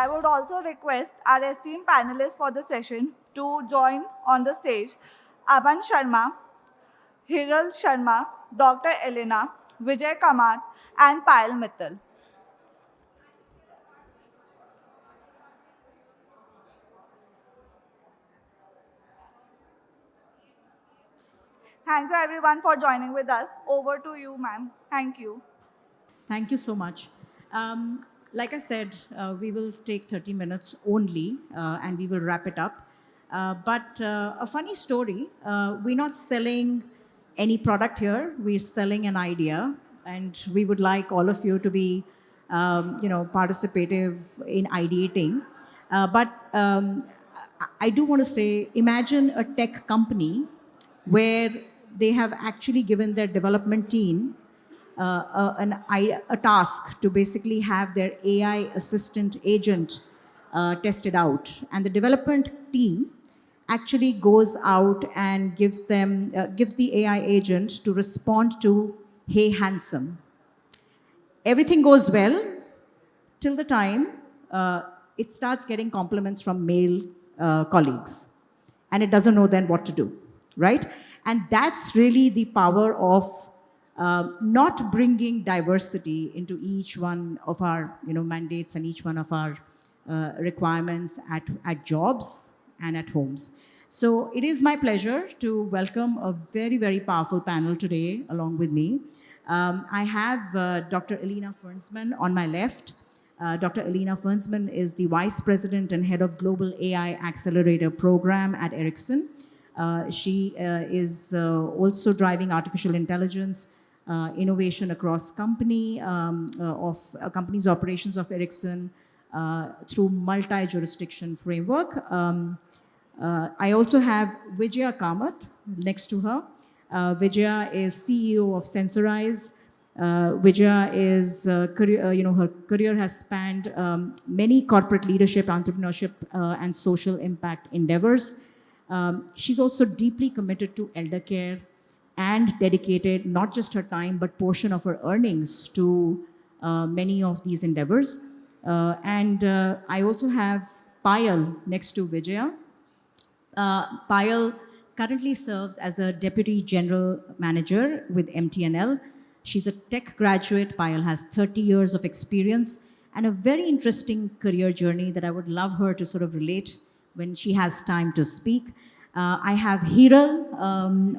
I would also request our esteemed panelists for the session to join on the stage Aman Sharma, Hiral Sharma, Dr. Elena, Vijay Kamath, and Payal Mittal. Thank you everyone for joining with us. Over to you, ma'am. Thank you. Thank you so much. Like I said, we will take 30 minutes only and we will wrap it up. But a funny story, we're not selling any product here, we're selling an idea. And we would like all of you to be, participative in ideating. But I do want to say, imagine a tech company where they have actually given their development team a task to basically have their AI assistant agent tested out. And the development team actually goes out and gives the AI agent to respond to "Hey handsome." Everything goes well till the time it starts getting compliments from male colleagues, and it doesn't know then what to do, right? And that's really the power of not bringing diversity into each one of our mandates and each one of our requirements at jobs and at homes. So it is my pleasure to welcome a very, very powerful panel today along with me. I have Dr. Elena Fernsman on my left. Dr. Elena Fernsman is the Vice President and Head of Global AI Accelerator Program at Ericsson. She is also driving artificial intelligence innovation across companies' operations of Ericsson through multi-jurisdiction framework. I also have Vijaya Kamath next to her. Vijaya is CEO of Sensorize. Vijaya is, her career has spanned many corporate leadership, entrepreneurship, and social impact endeavors. She's also deeply committed to elder care and dedicated not just her time, but portion of her earnings to many of these endeavors. And I also have Payal next to Vijaya. Payal currently serves as a Deputy General Manager with MTNL. She's a tech graduate. Payal has 30 years of experience and a very interesting career journey that I would love her to sort of relate when she has time to speak. I have Hiral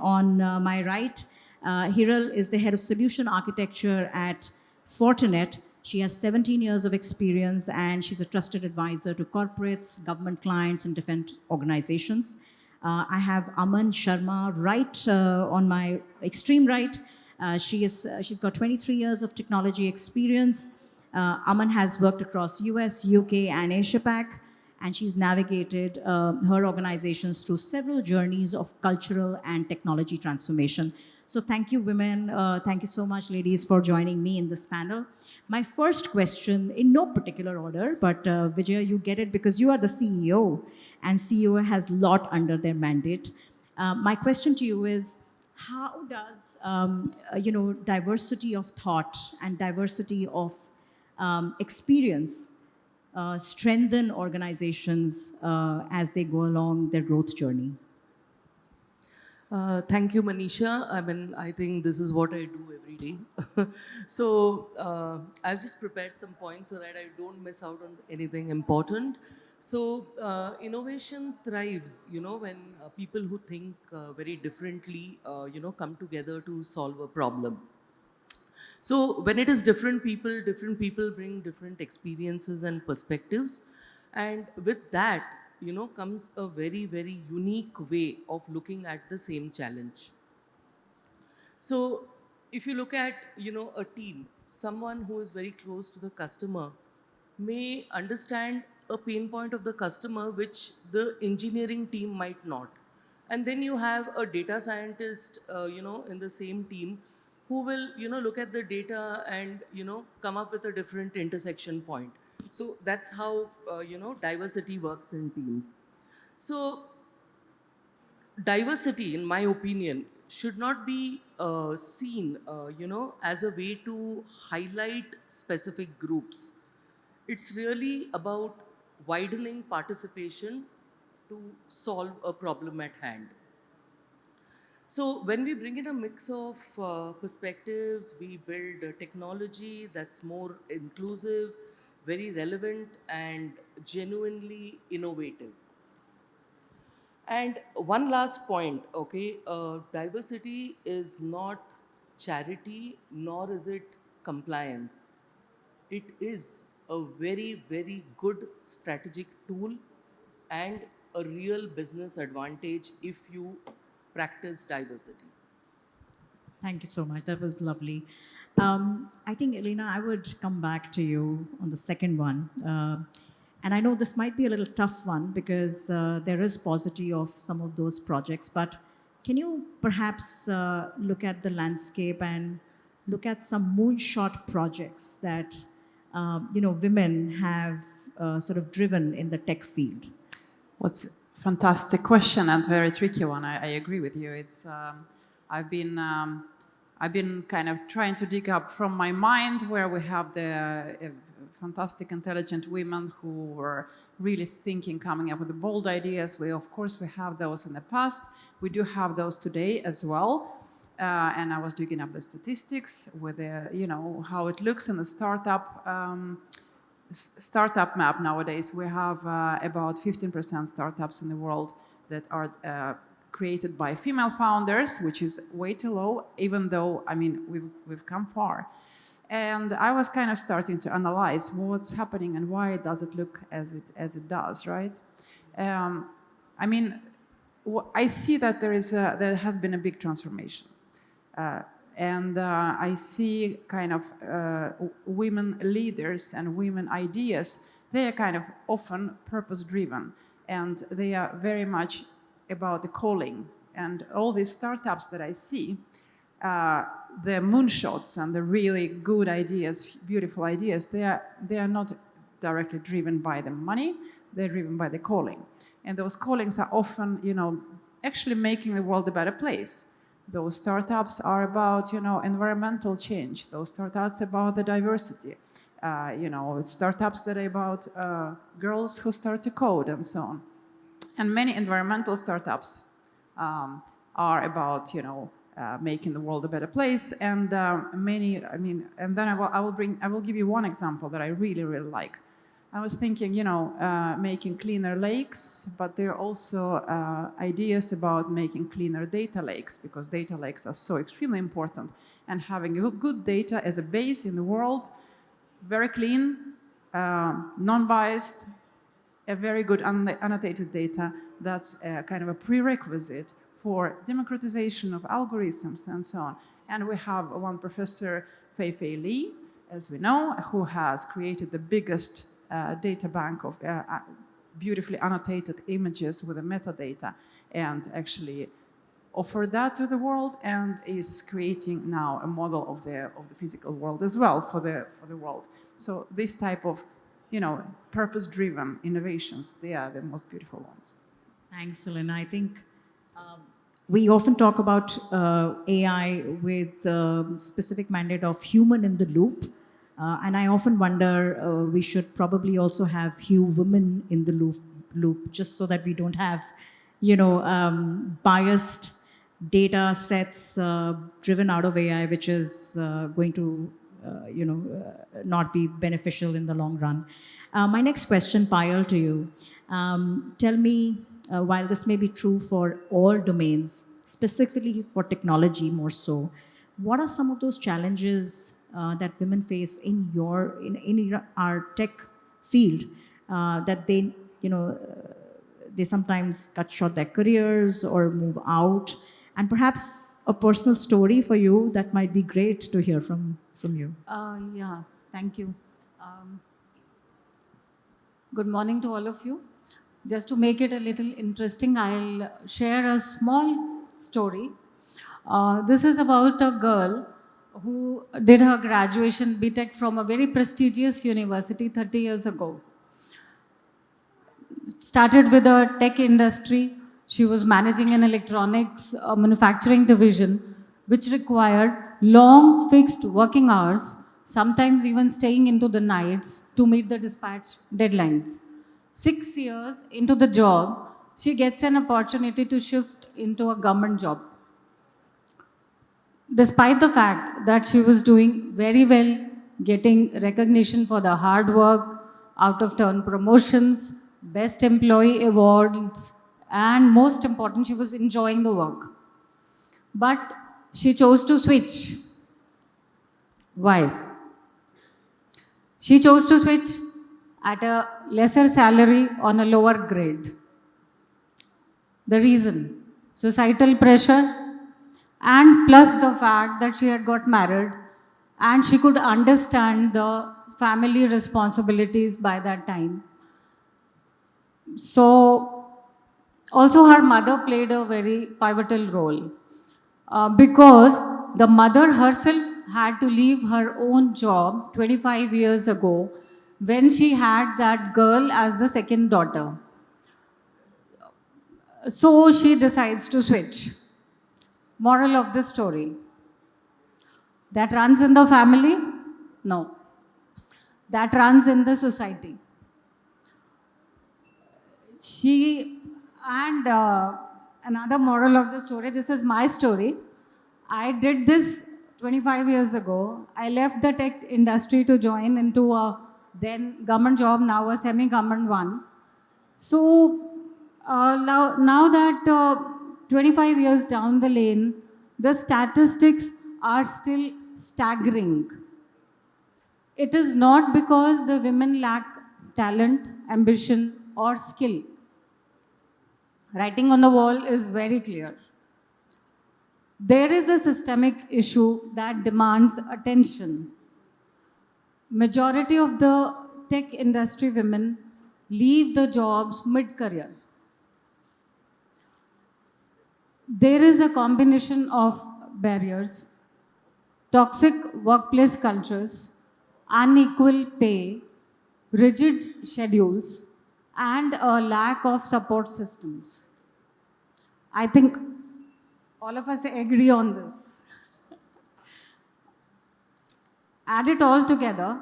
on my right. Hiral is the Head of Solution Architecture at Fortinet. She has 17 years of experience and she's a trusted advisor to corporates, government clients, and defense organizations. I have Aman Sharma right on my extreme right. She's got 23 years of technology experience. Aman has worked across US, UK, and Asia Pac, and she's navigated her organizations through several journeys of cultural and technology transformation. So thank you, women. Thank you so much, ladies, for joining me in this panel. My first question, in no particular order, but Vijaya, you get it because you are the CEO, and CEO has a lot under their mandate. My question to you is, how does diversity of thought and diversity of experience strengthen organizations as they go along their growth journey? Thank you, Manisha. I mean, I think this is what I do every day. I've just prepared some points so that I don't miss out on anything important. Innovation thrives, when people who think very differently, come together to solve a problem. So when it is different people bring different experiences and perspectives. And with that, comes a very, very unique way of looking at the same challenge. So if you look at, a team, someone who is very close to the customer may understand a pain point of the customer, which the engineering team might not. And then you have a data scientist, in the same team who will, look at the data and, come up with a different intersection point. So that's how, diversity works in teams. So diversity, in my opinion, should not be seen, as a way to highlight specific groups. It's really about widening participation to solve a problem at hand. So when we bring in a mix of perspectives, we build a technology that's more inclusive, very relevant, and genuinely innovative. And one last point, okay, diversity is not charity, nor is it compliance. It is a very, very good strategic tool and a real business advantage if you practice diversity. Thank you so much. That was lovely. I think, Elena, I would come back to you on the second one. And I know this might be a little tough one because there is paucity of some of those projects, but can you perhaps look at the landscape and look at some moonshot projects that women have sort of driven in the tech field? What's a fantastic question and very tricky one. I agree with you. It's I've been kind of trying to dig up from my mind where we have the fantastic, intelligent women who were really thinking, coming up with the bold ideas. Of course, we have those in the past. We do have those today as well. And I was digging up the statistics with how it looks in the startup map nowadays. We have about 15% startups in the world that are created by female founders, which is way too low, even though, I mean, we've come far. And I was kind of starting to analyze what's happening and why does it look as it does, right? I mean, I see that there has been a big transformation. And I see kind of women leaders and women ideas. They are kind of often purpose-driven, and they are very much about the calling. And all these startups that I see, the moonshots and the really good ideas, beautiful ideas, they are not directly driven by the money. They're driven by the calling, and those callings are often, actually making the world a better place. Those startups are about, environmental change. Those startups about the diversity. Startups that are about girls who start to code and so on. And many environmental startups are about, making the world a better place. And and then I will give you one example that I really, really like. I was thinking, making cleaner lakes, but there are also ideas about making cleaner data lakes, because data lakes are so extremely important. And having good data as a base in the world, very clean, non-biased, a very good annotated data, that's kind of a prerequisite for democratization of algorithms and so on. And we have one professor, Fei Li, as we know, who has created the biggest data bank of beautifully annotated images with the metadata, and actually offered that to the world, and is creating now a model of the physical world as well for the world. So this type of purpose-driven innovations, they are the most beautiful ones. Thanks, Elena. I think we often talk about AI with the specific mandate of human in the loop. And I often wonder, we should probably also have few women in the loop, just so that we don't have, biased data sets driven out of AI, which is going to, not be beneficial in the long run. My next question, Payal, to you. Tell me, while this may be true for all domains, specifically for technology more so, what are some of those challenges that women face in our tech field that they sometimes cut short their careers or move out? And perhaps a personal story for you that might be great to hear from you. Yeah, thank you. Good morning to all of you. Just to make it a little interesting, I'll share a small story. This is about a girl who did her graduation BTech from a very prestigious university 30 years ago. Started with the tech industry. She was managing an electronics manufacturing division, which required long fixed working hours, sometimes even staying into the nights to meet the dispatch deadlines. 6 years into the job, she gets an opportunity to shift into a government job. Despite the fact that she was doing very well, getting recognition for the hard work, out of turn promotions, best employee awards, and most important, she was enjoying the work. But she chose to switch. Why? She chose to switch at a lesser salary on a lower grade. The reason? Societal pressure, and plus the fact that she had got married and she could understand the family responsibilities by that time. So, also her mother played a very pivotal role because the mother herself had to leave her own job 25 years ago when she had that girl as the second daughter. So she decides to switch. Moral of the story: that runs in the family? No. That runs in the society. She, and another moral of the story, this is my story. I did this 25 years ago. I left the tech industry to join into a then government job, now a semi-government one. So now that 25 years down the lane, the statistics are still staggering. It is not because the women lack talent, ambition, or skill. Writing on the wall is very clear. There is a systemic issue that demands attention. Majority of the tech industry women leave the jobs mid-career. There is a combination of barriers: toxic workplace cultures, unequal pay, rigid schedules, and a lack of support systems. I think all of us agree on this. Add it all together,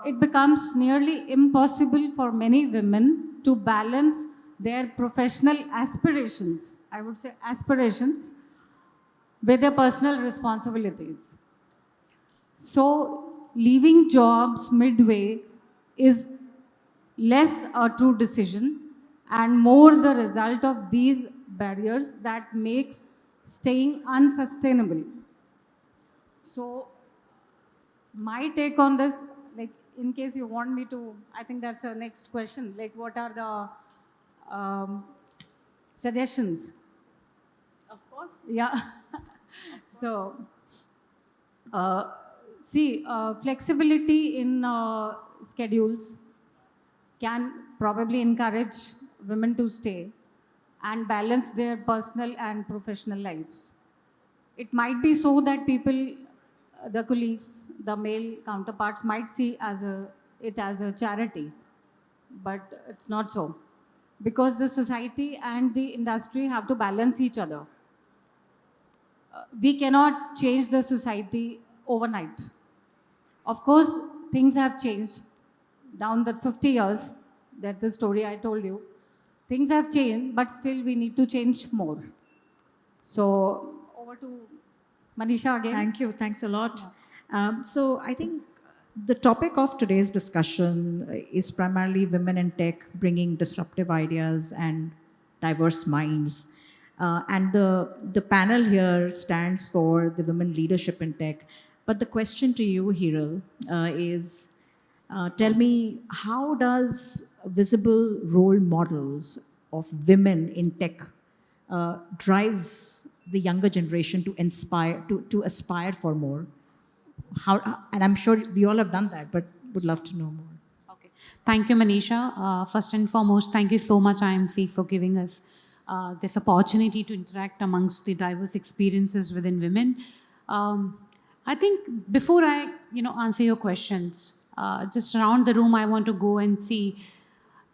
it becomes nearly impossible for many women to balance their professional aspirations, I would say aspirations, with their personal responsibilities. So, leaving jobs midway is less a true decision and more the result of these barriers that makes staying unsustainable. So, my take on this, like, in case you want me to, I think that's the next question. Like, what are the suggestions? Of course. Yeah. So, see, flexibility in schedules can probably encourage women to stay and balance their personal and professional lives. It might be so that people, the colleagues, the male counterparts might see it as a charity, but it's not so, because the society and the industry have to balance each other. We cannot change the society overnight. Of course, things have changed down the 50 years, that the story I told you. Things have changed, but still we need to change more. So, over to Manisha again. Thank you. Thanks a lot. So I think the topic of today's discussion is primarily women in tech bringing disruptive ideas and diverse minds. And the panel here stands for the women leadership in tech. But the question to you, Hiral, is tell me, how does visible role models of women in tech drives the younger generation to inspire, to aspire for more? How, and I'm sure we all have done that, but would love to know more. Okay. Thank you, Manisha. First and foremost, thank you so much, IMC, for giving us this opportunity to interact amongst the diverse experiences within women. I think before I, answer your questions, just around the room, I want to go and see.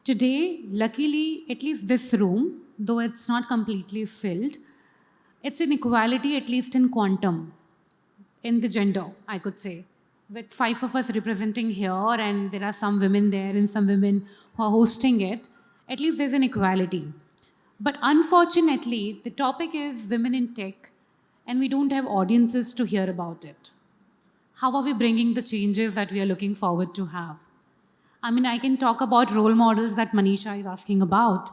Today, luckily, at least this room, though it's not completely filled, it's an equality, at least in quantum, in the gender, I could say. with 5 of us representing here, and there are some women there and some women who are hosting it, at least there's an equality. But unfortunately, the topic is women in tech, and we don't have audiences to hear about it. How are we bringing the changes that we are looking forward to have? I mean, I can talk about role models that Manisha is asking about.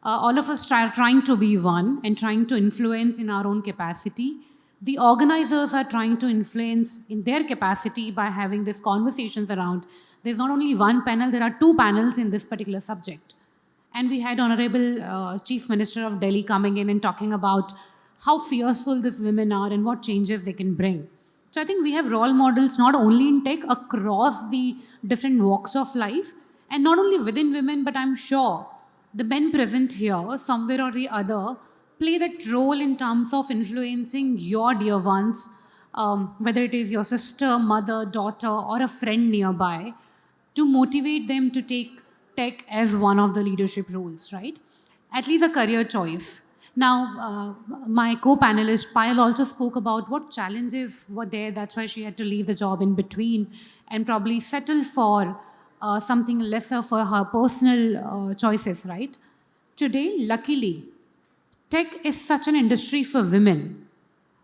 All of us trying to be one and trying to influence in our own capacity. The organizers are trying to influence in their capacity by having these conversations around. There's not only one panel, there are 2 panels in this particular subject. And we had Honorable Chief Minister of Delhi coming in and talking about how fearful these women are and what changes they can bring. So I think we have role models not only in tech, across the different walks of life, and not only within women, but I'm sure the men present here, somewhere or the other, play that role in terms of influencing your dear ones, whether it is your sister, mother, daughter, or a friend nearby, to motivate them to take tech as one of the leadership roles, right? At least a career choice. Now, my co-panelist Payal also spoke about what challenges were there. That's why she had to leave the job in between and probably settle for something lesser for her personal choices, right? Today, luckily, tech is such an industry for women.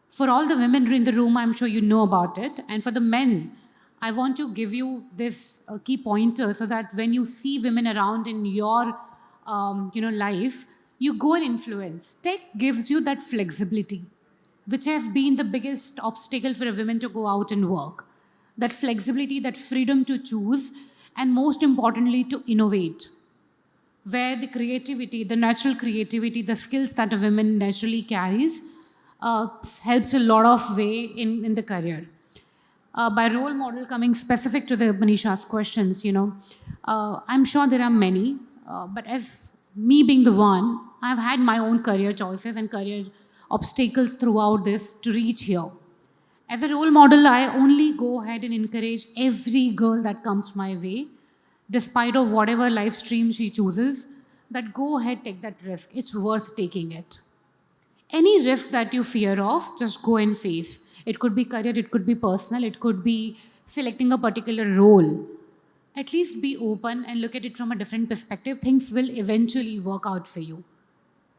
For all the women in the room, I'm sure you know about it. And for the men, I want to give you this key pointer so that when you see women around in your life, you go and influence. Tech gives you that flexibility, which has been the biggest obstacle for a woman to go out and work. That flexibility, that freedom to choose, and most importantly, to innovate, where the creativity, the natural creativity, the skills that a woman naturally carries helps a lot of way in the career. By role model, coming specific to the Manisha's questions, I'm sure there are many, but as me being the one, I've had my own career choices and career obstacles throughout this to reach here. As a role model, I only go ahead and encourage every girl that comes my way, despite of whatever life stream she chooses, that go ahead, take that risk. It's worth taking it. Any risk that you fear of, just go and face. It could be career, it could be personal, it could be selecting a particular role. At least be open and look at it from a different perspective. Things will eventually work out for you.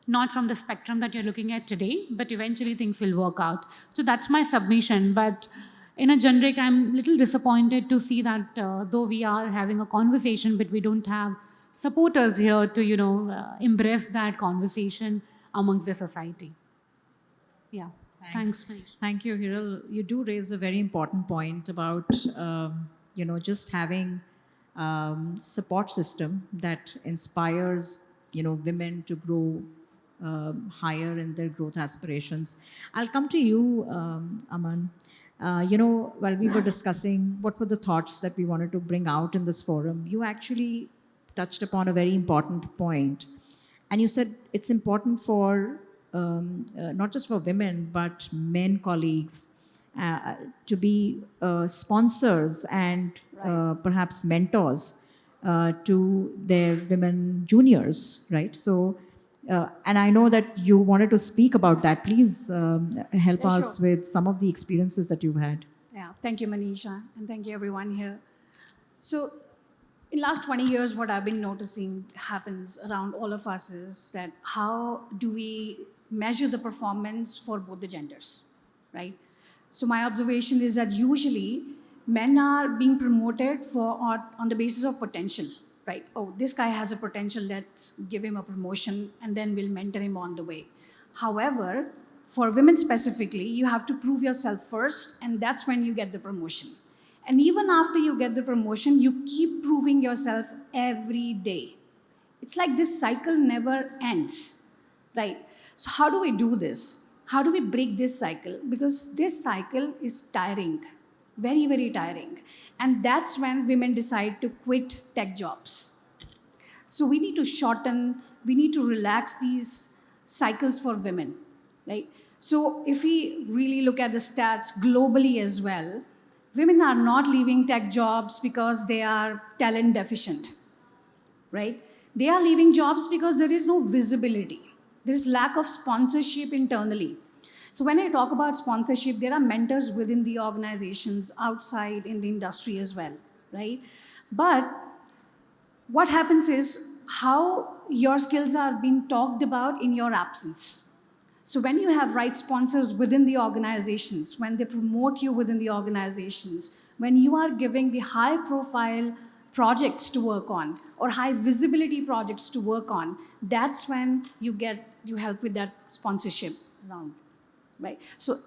Not from the spectrum that you're looking at today, but eventually things will work out. So that's my submission. But in a generic, I'm a little disappointed to see that though we are having a conversation, but we don't have supporters here to, embrace that conversation amongst the society. Yeah. Thanks, Manish. Thank you, Hiral. You do raise a very important point about, just having support system that inspires, women to grow higher in their growth aspirations. I'll come to you, Aman. While we were discussing what were the thoughts that we wanted to bring out in this forum, you actually touched upon a very important point. And you said it's important for not just for women, but men colleagues to be sponsors and perhaps mentors to their women juniors, right? So, and I know that you wanted to speak about that. Please help Yeah, us sure. with some of the experiences that you've had. Yeah, thank you, Manisha, and thank you everyone here. So, in last 20 years, what I've been noticing happens around all of us is that how do we measure the performance for both the genders, right? So my observation is that usually men are being promoted on the basis of potential, right? Oh, this guy has a potential, let's give him a promotion and then we'll mentor him on the way. However, for women specifically, you have to prove yourself first, and that's when you get the promotion. And even after you get the promotion, you keep proving yourself every day. It's like this cycle never ends, right? So how do we do this? How do we break this cycle? Because this cycle is tiring, very, very tiring. And that's when women decide to quit tech jobs. So we need to shorten, we need to relax these cycles for women, right? So if we really look at the stats globally as well, women are not leaving tech jobs because they are talent deficient, right? They are leaving jobs because there is no visibility. There is lack of sponsorship internally. So when I talk about sponsorship, there are mentors within the organizations, outside in the industry as well, right? But what happens is how your skills are being talked about in your absence. So when you have right sponsors within the organizations, when they promote you within the organizations, when you are giving the high profile projects to work on or high visibility projects to work on, that's when you help with that sponsorship round, right? So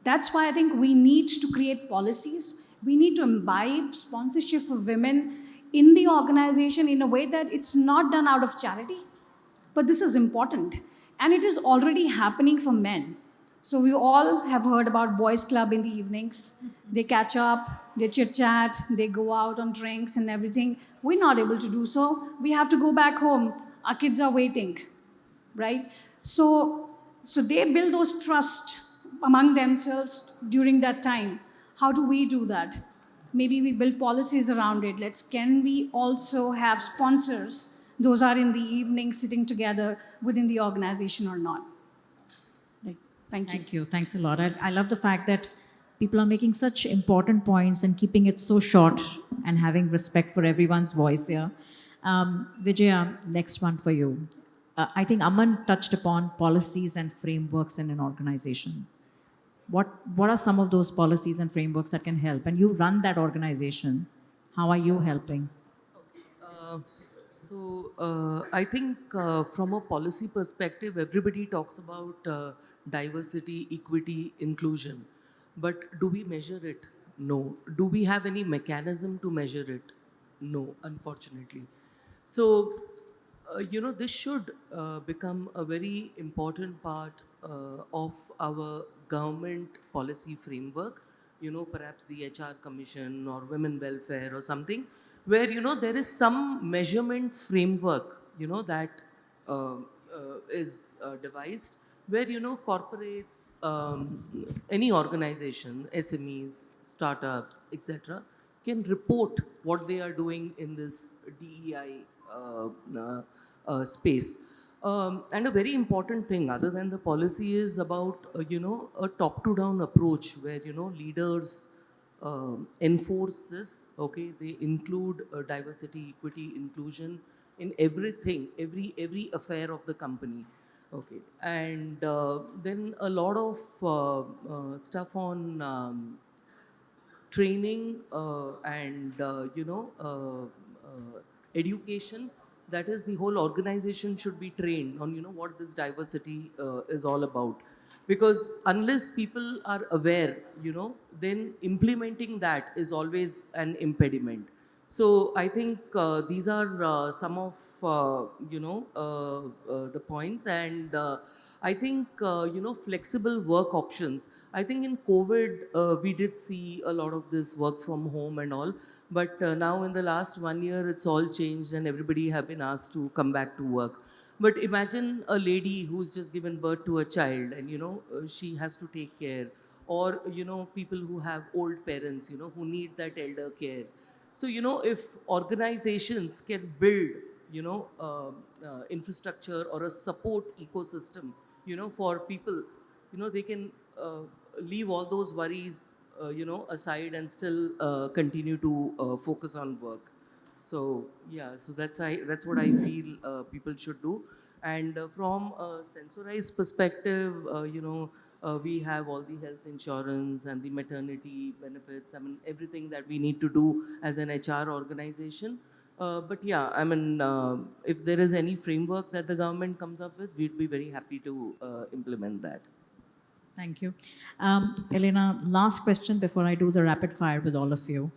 that's why I think we need to create policies. We need to imbibe sponsorship for women in the organization in a way that it's not done out of charity, but this is important. And it is already happening for men. So we all have heard about boys club in the evenings. They catch up, they chit chat, they go out on drinks and everything. We're not able to do so. We have to go back home. Our kids are waiting, right? So they build those trust among themselves during that time. How do we do that? Maybe we build policies around it. Can we also have sponsors? Those are in the evening sitting together within the organization or not? Like, thank you. Thank you. Thanks a lot. I love the fact that people are making such important points and keeping it so short and having respect for everyone's voice here. Vijaya, next one for you. I think Aman touched upon policies and frameworks in an organization. What are some of those policies and frameworks that can help? And you run that organization. How are you helping? Uh, I think from a policy perspective, everybody talks about diversity, equity, inclusion. But do we measure it? No. Do we have any mechanism to measure it? No, unfortunately. So, this should become a very important part of our government policy framework, perhaps the HR Commission or Women Welfare or something, where, there is some measurement framework, that is devised, where, corporates, any organization, SMEs, startups, etc., can report what they are doing in this DEI space. And a very important thing, other than the policy, is about a top-to-down approach where leaders enforce this. Okay, they include diversity, equity, inclusion in everything, every affair of the company. Okay, and then a lot of stuff on. Training and education, that is, the whole organization should be trained on what this diversity is all about, because unless people are aware, then implementing that is always an impediment. So I think these are some of the points, and I think flexible work options. I think in COVID we did see a lot of this work from home and all, but now in the last 1 year it's all changed and everybody have been asked to come back to work. But imagine a lady who's just given birth to a child, and she has to take care, or people who have old parents, who need that elder care. So, if organizations can build, infrastructure or a support ecosystem, for people, they can leave all those worries, aside and still continue to focus on work. So yeah, so that's what I feel people should do. And from a sensorized perspective, we have all the health insurance and the maternity benefits. I mean, everything that we need to do as an HR organization. But yeah, I mean, if there is any framework that the government comes up with, we'd be very happy to implement that. Thank you. Elena, last question before I do the rapid fire with all of you.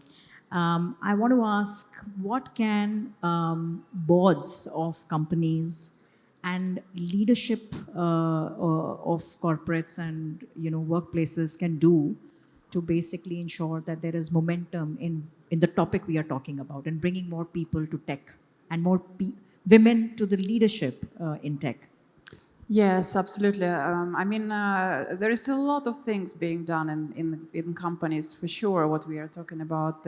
I want to ask, what can boards of companies and leadership of corporates and workplaces can do to basically ensure that there is momentum in the topic we are talking about, and bringing more people to tech and more women to the leadership in tech? Yes, absolutely. I mean, there is a lot of things being done in companies, for sure. What we are talking about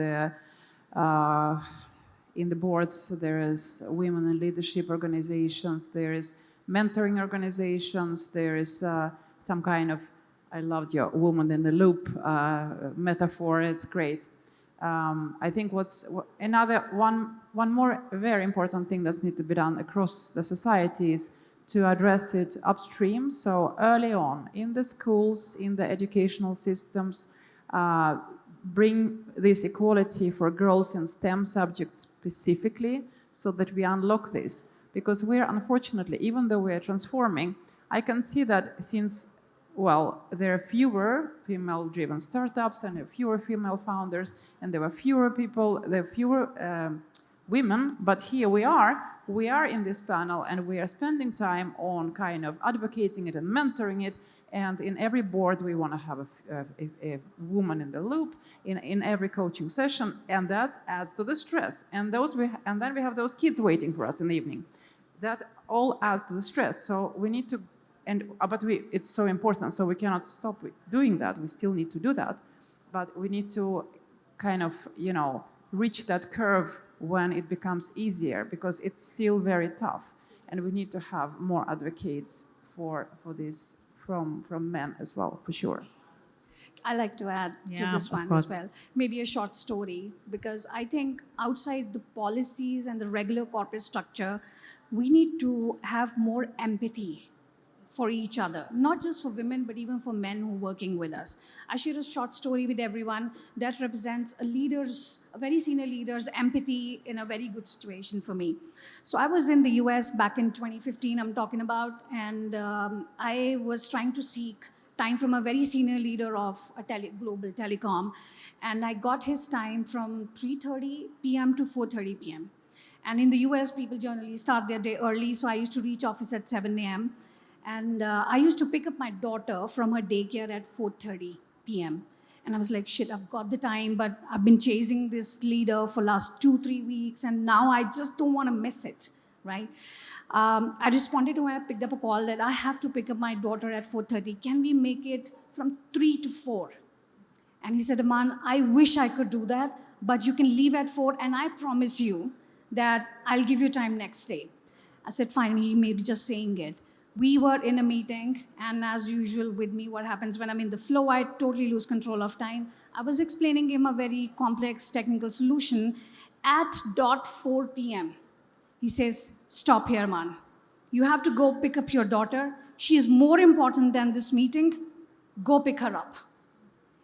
in the boards, there is women in leadership organizations, there is mentoring organizations, there is some kind of I loved your woman in the loop metaphor. It's great. I think one more very important thing that needs to be done across the society is to address it upstream. So early on in the schools, in the educational systems, bring this equality for girls in STEM subjects specifically so that we unlock this. Because we're unfortunately, even though we're transforming, I can see that since, well, there are fewer female-driven startups and there are fewer female founders and there are fewer people, there are fewer women, but here we are in this panel and we are spending time on kind of advocating it and mentoring it. And in every board, we want to have a woman in the loop in every coaching session, and that adds to the stress. And then we have those kids waiting for us in the evening. That all adds to the stress. So we need to, it's so important. So we cannot stop doing that. We still need to do that, but we need to kind of, reach that curve when it becomes easier, because it's still very tough, and we need to have more advocates for this from men as well, for sure. I like to add to this one as well. Maybe a short story, because I think outside the policies and the regular corporate structure, we need to have more empathy for each other, not just for women, but even for men who are working with us. I share a short story with everyone that represents a very senior leader's empathy in a very good situation for me. So I was in the US back in 2015, I'm talking about, and I was trying to seek time from a very senior leader of a global telecom, and I got his time from 3:30 p.m. to 4:30 p.m. And in the US, people generally start their day early, so I used to reach office at 7 a.m. And I used to pick up my daughter from her daycare at 4:30 p.m. And I was like, shit, I've got the time, but I've been chasing this leader for last 2-3 weeks, and now I just don't want to miss it, right? I responded to him, I picked up a call that I have to pick up my daughter at 4:30. Can we make it from 3 to 4? And he said, Aman, I wish I could do that, but you can leave at 4, and I promise you that I'll give you time next day. I said, fine, he may be just saying it. We were in a meeting, and as usual with me, what happens when I'm in the flow, I totally lose control of time. I was explaining him a very complex technical solution at 4 p.m. He says, stop here, man. You have to go pick up your daughter. She is more important than this meeting. Go pick her up.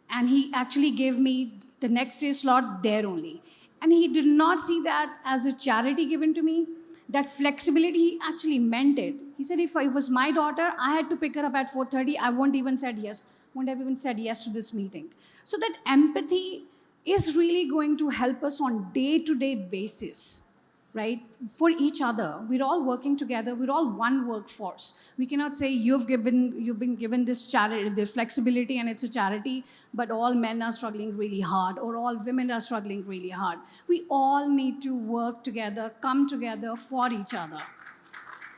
And he actually gave me the next day slot there only. And he did not see that as a charity given to me. That flexibility, he actually meant it. He said, if it was my daughter, I had to pick her up at 4:30, I wouldn't have even said yes to this meeting. So that empathy is really going to help us on day-to-day basis, right? For each other. We're all working together. We're all one workforce. We cannot say you've been given this charity, this flexibility, and it's a charity, but all men are struggling really hard, or all women are struggling really hard. We all need to work together, come together for each other.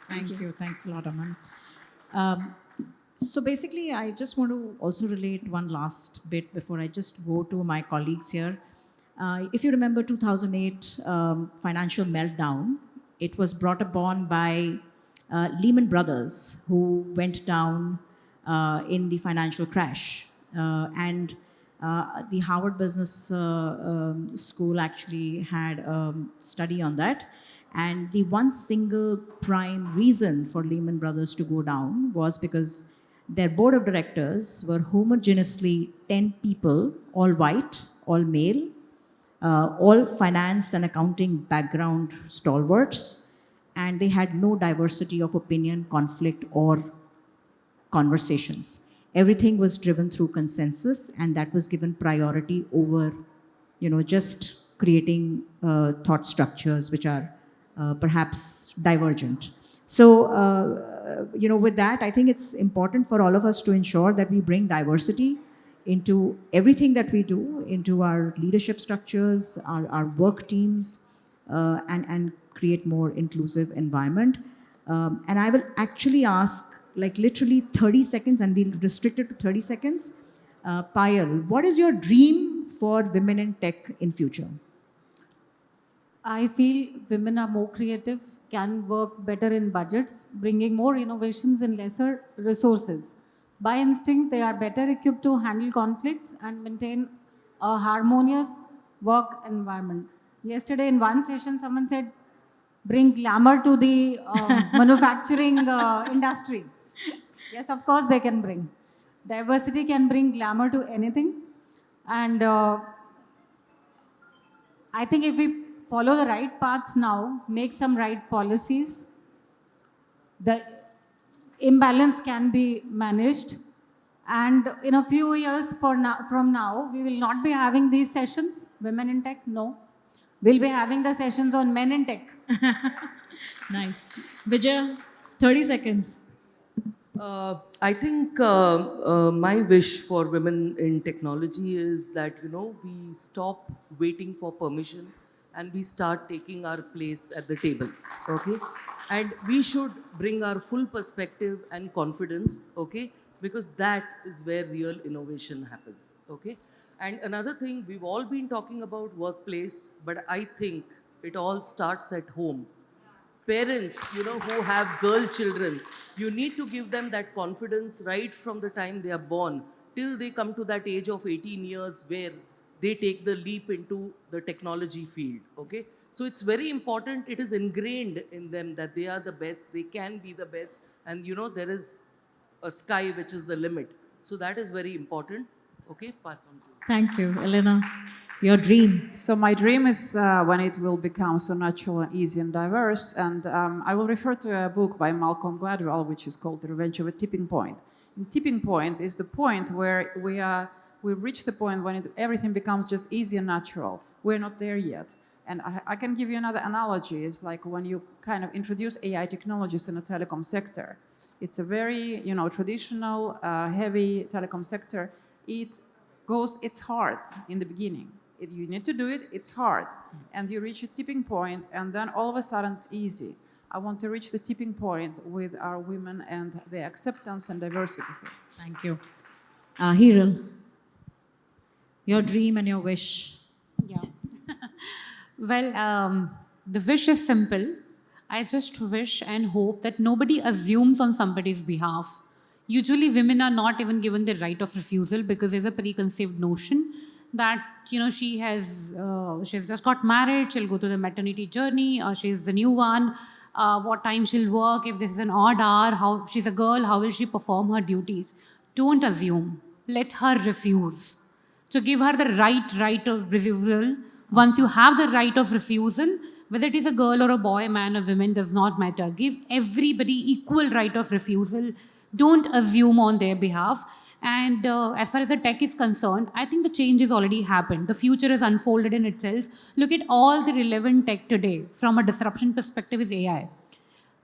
Thank you. Thanks a lot, Aman. So basically, I just want to also relate one last bit before I just go to my colleagues here. If you remember 2008 financial meltdown, it was brought upon by Lehman Brothers, who went down in the financial crash. And the Harvard Business School actually had a study on that. And the one single prime reason for Lehman Brothers to go down was because their board of directors were homogeneously 10 people, all white, all male, all finance and accounting background stalwarts, and they had no diversity of opinion, conflict, or conversations. Everything was driven through consensus, and that was given priority over, just creating thought structures which are perhaps divergent. So, with that, I think it's important for all of us to ensure that we bring diversity into everything that we do, into our leadership structures, our work teams, and create more inclusive environment. And I will actually ask, like literally 30 seconds, and we'll restrict it to 30 seconds. Payal, what is your dream for women in tech in future? I feel women are more creative, can work better in budgets, bringing more innovations in lesser resources. By instinct, they are better equipped to handle conflicts and maintain a harmonious work environment. Yesterday, in one session, someone said, bring glamour to the manufacturing industry. Yes, of course, they can bring. Diversity can bring glamour to anything. And I think if we follow the right path now, make some right policies, the imbalance can be managed. And in a few years from now, we will not be having these sessions, women in tech, no. We'll be having the sessions on men in tech. Nice. Vijay, 30 seconds. I think my wish for women in technology is that, you know, we stop waiting for permission and we start taking our place at the table, okay? And we should bring our full perspective and confidence, okay? Because that is where real innovation happens, okay? And another thing, we've all been talking about workplace, but I think it all starts at home. Parents, you know, who have girl children, you need to give them that confidence right from the time they are born till they come to that age of 18 years where they take the leap into the technology field, okay? So it's very important, it is ingrained in them that they are the best, they can be the best, and you know, there is a sky which is the limit. So that is very important, okay? Pass on to you. Thank you. Elena, your dream. So my dream is when it will become so natural and easy and diverse. And I will refer to a book by Malcolm Gladwell, which is called The Revenge of a Tipping Point. And tipping point is the point where we reach the point when everything becomes just easy and natural. We're not there yet. And I can give you another analogy. It's like when you kind of introduce AI technologies in the telecom sector. It's a very, you know, traditional, heavy telecom sector. It's hard in the beginning. You need to do it, it's hard. And you reach a tipping point, and then all of a sudden it's easy. I want to reach the tipping point with our women and the acceptance and diversity. Thank you. Hiral, your dream and your wish. Yeah. Well, the wish is simple. I just wish and hope that nobody assumes on somebody's behalf. Usually women are not even given the right of refusal because there's a preconceived notion that, you know, she's just got married, she'll go through the maternity journey, or she's the new one, what time she'll work, if this is an odd hour, how she's a girl, how will she perform her duties. Don't assume, let her refuse. So give her the right of refusal. Once you have the right of refusal, whether it is a girl or a boy, man or woman, does not matter. Give everybody equal right of refusal. Don't assume on their behalf. And as far as the tech is concerned, I think the change has already happened. The future is unfolded in itself. Look at all the relevant tech today from a disruption perspective is AI.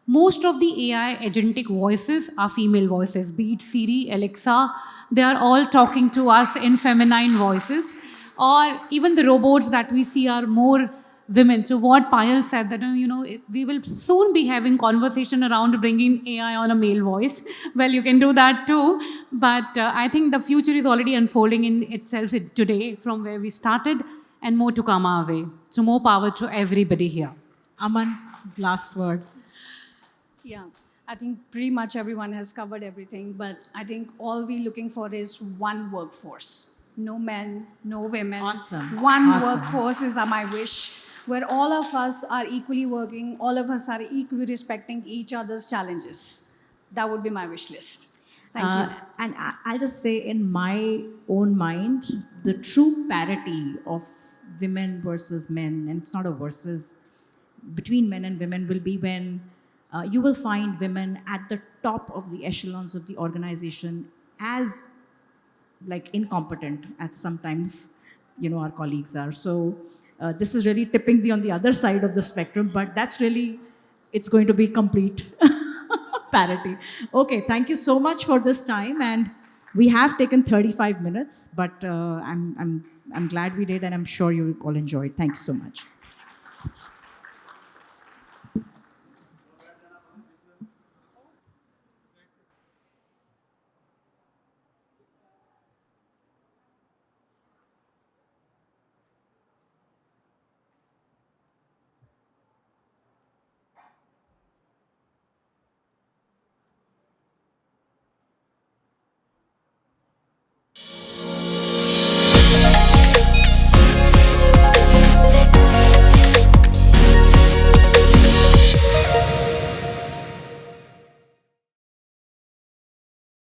Most of the AI agentic voices are female voices, be it Siri, Alexa, they are all talking to us in feminine voices. Or even the robots that we see are more women. So what Payal said that, you know, we will soon be having conversation around bringing AI on a male voice. Well, you can do that too. But I think the future is already unfolding in itself today from where we started and more to come our way. So more power to everybody here. Aman, last word. Yeah, I think pretty much everyone has covered everything, but I think all we're looking for is one workforce. No men, no women. Awesome. One Awesome. workforce is my wish, where all of us are equally working, all of us are equally respecting each other's challenges. That would be my wish list. Thank you. And I'll just say, in my own mind, the true parity of women versus men, and it's not a versus, between men and women will be when you will find women at the top of the echelons of the organization as like incompetent as sometimes, you know, our colleagues are. So this is really tipping me on the other side of the spectrum, but that's really, it's going to be complete parity. Okay, thank you so much for this time. And we have taken 35 minutes, but I'm glad we did, and I'm sure you all enjoyed. Thank you so much.